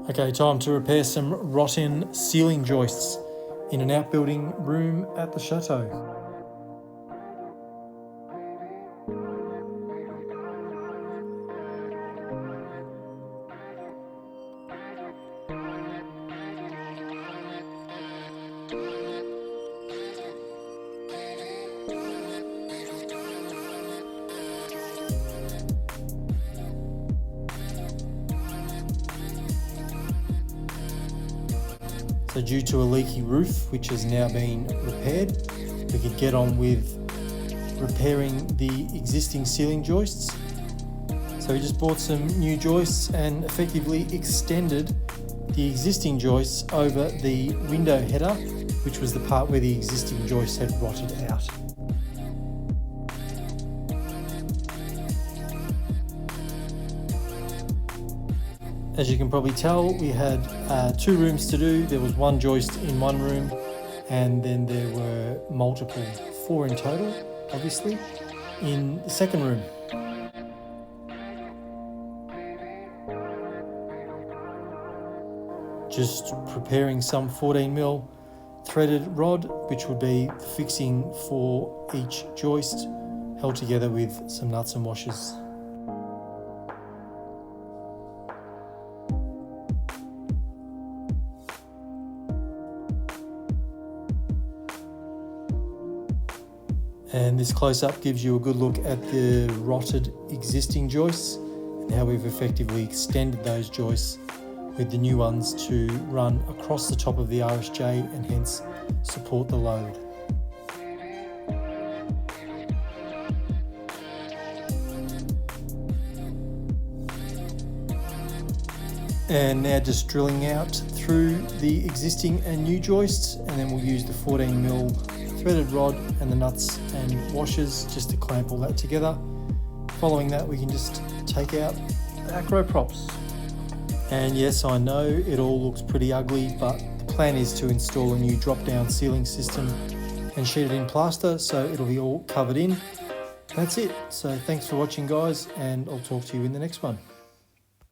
Okay, time to repair some rotten ceiling joists in an outbuilding room at the chateau. So due to a leaky roof, which has now been repaired, we could get on with repairing the existing ceiling joists. So we just bought some new joists and effectively extended the existing joists over the window header, which was the part where the existing joists had rotted out. As you can probably tell, we had 2 rooms to do. There was 1 joist in one room, and then there were multiple, 4 in total, obviously, in the second room. Just preparing some 14mm threaded rod, which would be the fixing for each joist, held together with some nuts and washers. And this close-up gives you a good look at the rotted existing joists and how we've effectively extended those joists with the new ones to run across the top of the RSJ and hence support the load. And now just drilling out through the existing and new joists, and then we'll use the 14mm threaded rod and the nuts and washers just to clamp all that together. Following that, we can just take out the acro props. And yes, I know it all looks pretty ugly, but the plan is to install a new drop-down ceiling system and sheet it in plaster, so it'll be all covered in. That's it. So thanks for watching, guys, and I'll talk to you in the next one.